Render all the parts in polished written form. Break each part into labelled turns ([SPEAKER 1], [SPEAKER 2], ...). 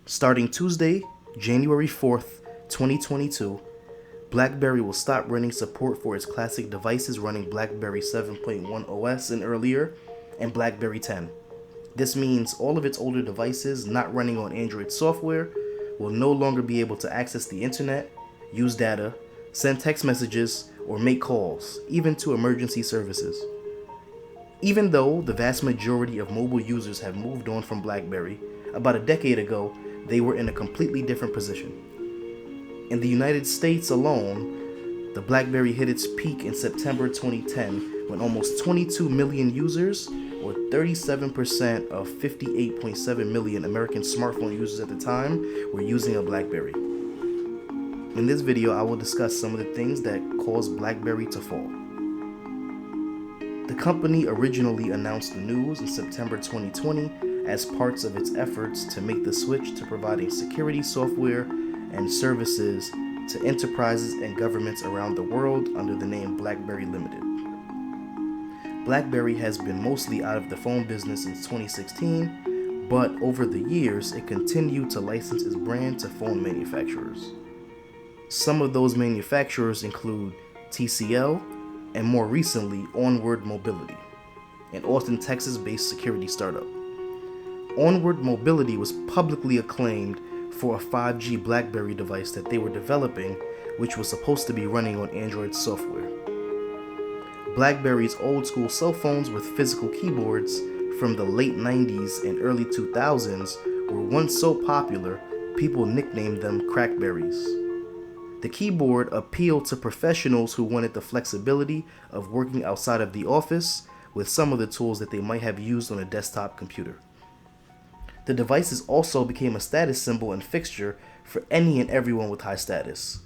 [SPEAKER 1] Starting Tuesday, January 4th, 2022, BlackBerry will stop running support for its classic devices running BlackBerry 7.1 OS and earlier, and BlackBerry 10. This means all of its older devices not running on Android software will no longer be able to access the internet, use data, send text messages, or make calls, even to emergency services. Even though the vast majority of mobile users have moved on from BlackBerry, about a decade ago, they were in a completely different position. In the United States alone, the BlackBerry hit its peak in September 2010 when almost 22 million users, or 37% of 58.7 million American smartphone users at the time, were using a BlackBerry. In this video, I will discuss some of the things that caused BlackBerry to fall. The company originally announced the news in September 2020 as parts of its efforts to make the switch to providing security software and services to enterprises and governments around the world under the name BlackBerry Limited. BlackBerry has been mostly out of the phone business since 2016, but over the years it continued to license its brand to phone manufacturers. Some of those manufacturers include TCL and more recently Onward Mobility, an Austin, Texas-based security startup. Onward Mobility was publicly acclaimed for a 5G BlackBerry device that they were developing, which was supposed to be running on Android software. BlackBerry's old-school cell phones with physical keyboards from the late 90s and early 2000s were once so popular, people nicknamed them crackberries. The keyboard appealed to professionals who wanted the flexibility of working outside of the office with some of the tools that they might have used on a desktop computer. The devices also became a status symbol and fixture for any and everyone with high status.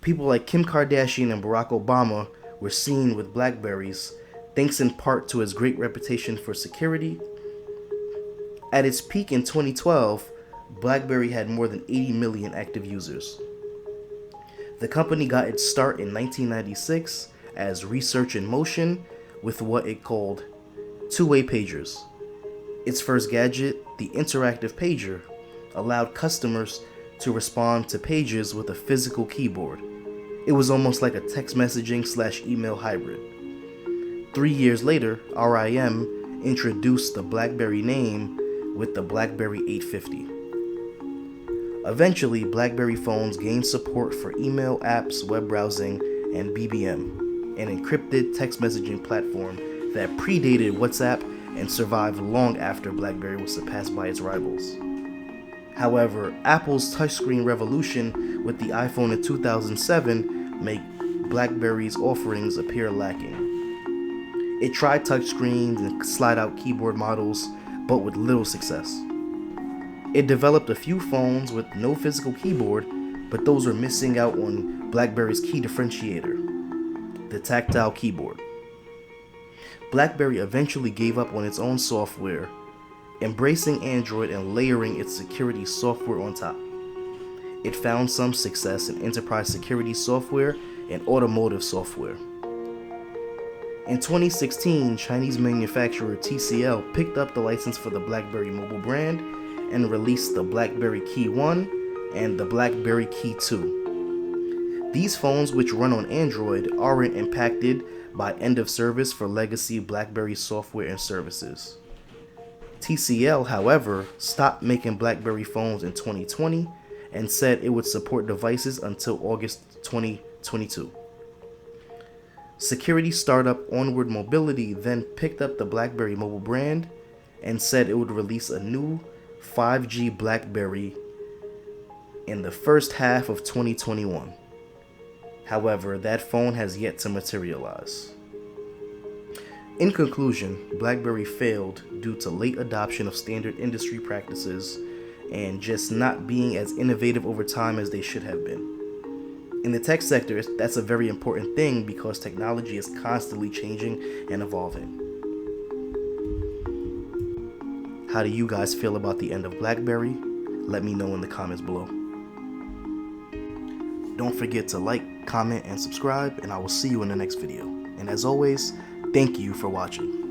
[SPEAKER 1] People like Kim Kardashian and Barack Obama were seen with BlackBerries, thanks in part to its great reputation for security. At its peak in 2012, BlackBerry had more than 80 million active users. The company got its start in 1996 as Research in Motion with what it called two-way pagers. Its first gadget, the interactive pager, allowed customers to respond to pages with a physical keyboard. It was almost like a text messaging/email hybrid. 3 years later, RIM introduced the BlackBerry name with the BlackBerry 850. Eventually, BlackBerry phones gained support for email apps, web browsing, and BBM, an encrypted text messaging platform that predated WhatsApp and survived long after BlackBerry was surpassed by its rivals. However, Apple's touchscreen revolution with the iPhone in 2007 made BlackBerry's offerings appear lacking. It tried touchscreens and slide-out keyboard models, but with little success. It developed a few phones with no physical keyboard, but those were missing out on BlackBerry's key differentiator, the tactile keyboard. BlackBerry eventually gave up on its own software, embracing Android and layering its security software on top. It found some success in enterprise security software and automotive software. In 2016, Chinese manufacturer TCL picked up the license for the BlackBerry mobile brand and released the BlackBerry Key 1 and the BlackBerry Key 2. These phones, which run on Android, aren't impacted by end of service for legacy BlackBerry software and services. TCL, however, stopped making BlackBerry phones in 2020 and said it would support devices until August 2022. Security startup Onward Mobility then picked up the BlackBerry mobile brand and said it would release a new 5G BlackBerry in the first half of 2021. However, that phone has yet to materialize. In conclusion, BlackBerry failed due to late adoption of standard industry practices and just not being as innovative over time as they should have been. In the tech sector, that's a very important thing because technology is constantly changing and evolving. How do you guys feel about the end of BlackBerry? Let me know in the comments below. Don't forget to like, comment, and subscribe, and I will see you in the next video. And as always, thank you for watching.